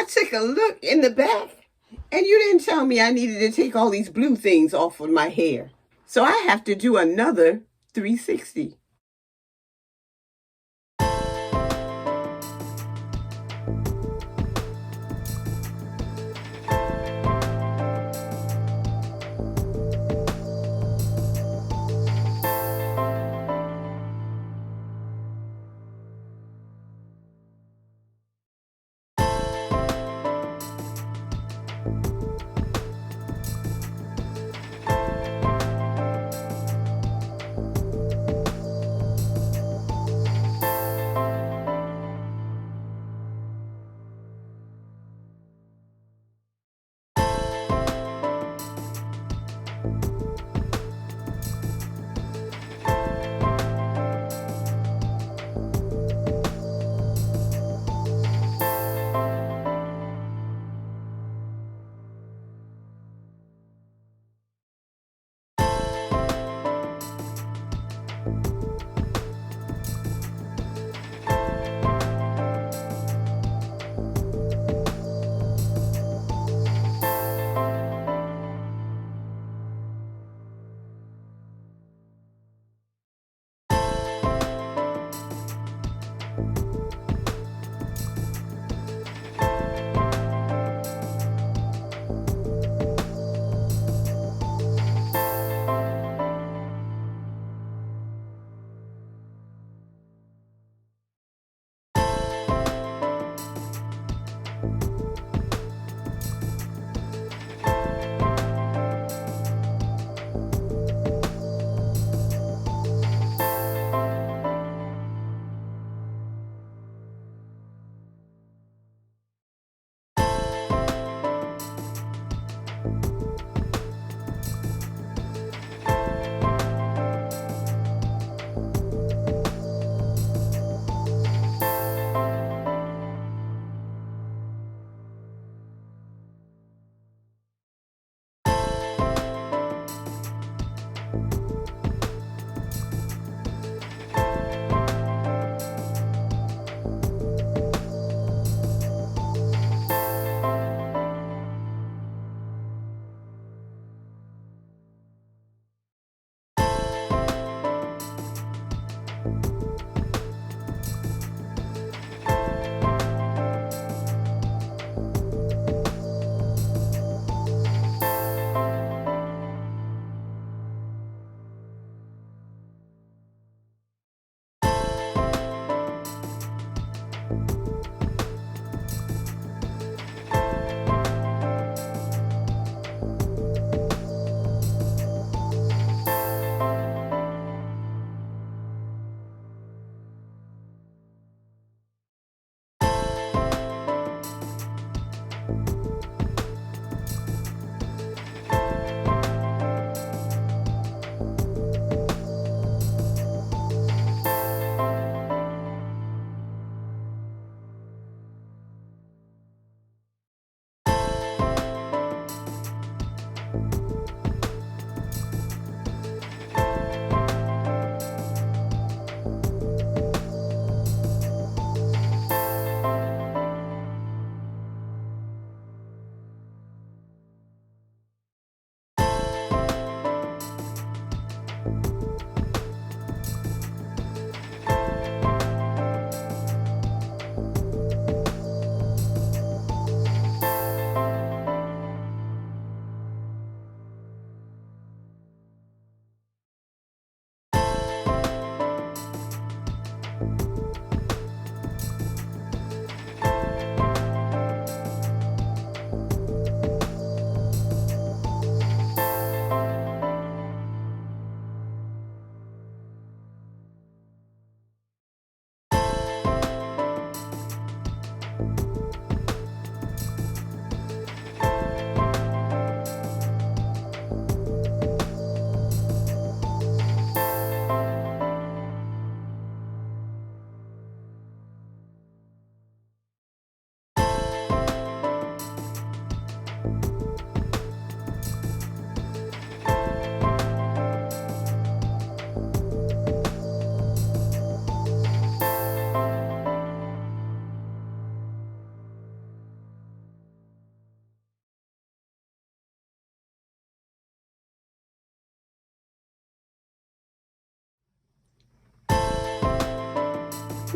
took a look in the back, and you didn't tell me I needed to take all these blue things off of my hair. So I have to do another 360.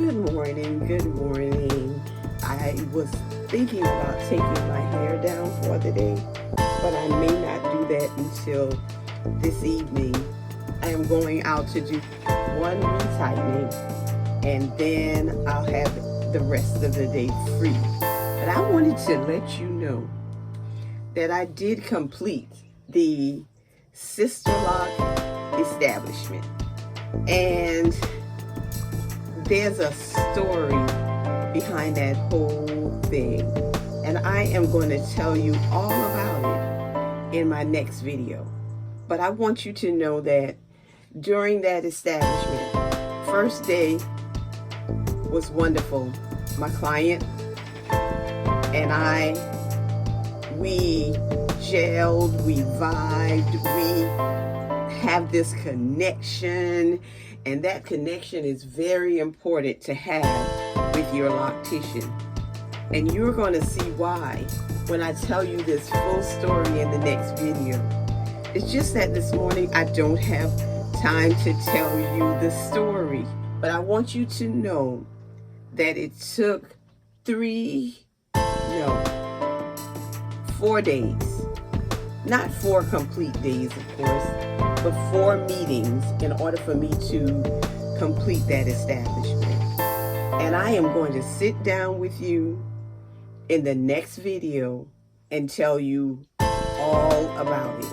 Good morning, good morning. I was thinking about taking my hair down for the day, but I may not do that until this evening. I am going out to do one retightening, and then I'll have the rest of the day free. But I wanted to let you know that I did complete the Sisterlock establishment, and there's a story behind that whole thing, and I am going to tell you all about it in my next video. But I want you to know that during that establishment, first day was wonderful. My client and I, we gelled, we vibed, we have this connection, and that connection is very important to have with your loctician. And you're going to see why when I tell you this full story in the next video. It's just that this morning I don't have time to tell you the story, but I want you to know that it took 4 days, not 4 complete days, of course, but 4 meetings in order for me to complete that establishment. And I am going to sit down with you in the next video and tell you all about it.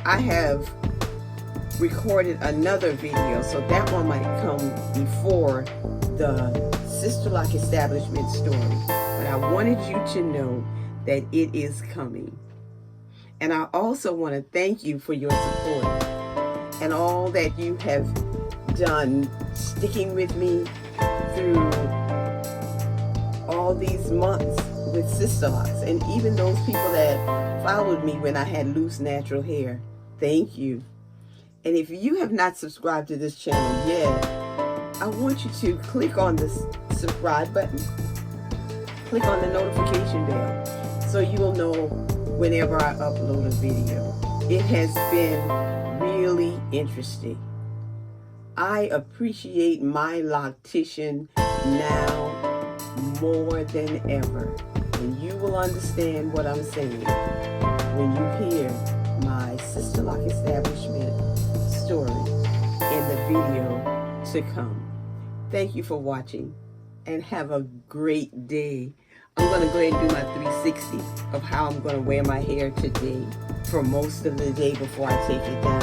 I have recorded another video, so that one might come before the Sisterlock establishment story. But I wanted you to know that it is coming. And I also want to thank you for your support and all that you have done, sticking with me through all these months with Sisterlocks, and even those people that followed me when I had loose natural hair. Thank you. And if you have not subscribed to this channel yet, I want you to click on the subscribe button, click on the notification bell, so you will know whenever I upload a video. It has been really interesting. I appreciate my loctician now more than ever, and you will understand what I'm saying when you hear my Sisterlock establishment story in the video to come. Thank you for watching, and have a great day. I'm going to go ahead and do my 360 of how I'm going to wear my hair today for most of the day before I take it down.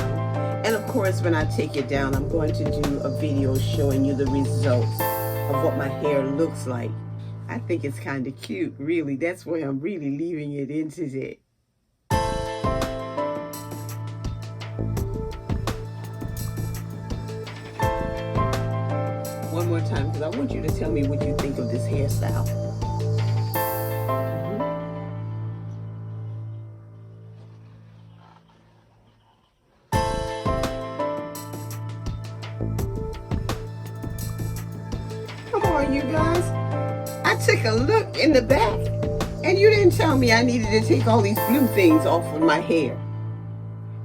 And of course, when I take it down, I'm going to do a video showing you the results of what my hair looks like. I think it's kind of cute, really. That's why I'm really leaving it in today. One more time, because I want you to tell me what you think of this hairstyle. Come on, you guys. I took a look in the back, and you didn't tell me I needed to take all these blue things off of my hair.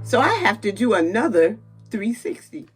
So I have to do another 360.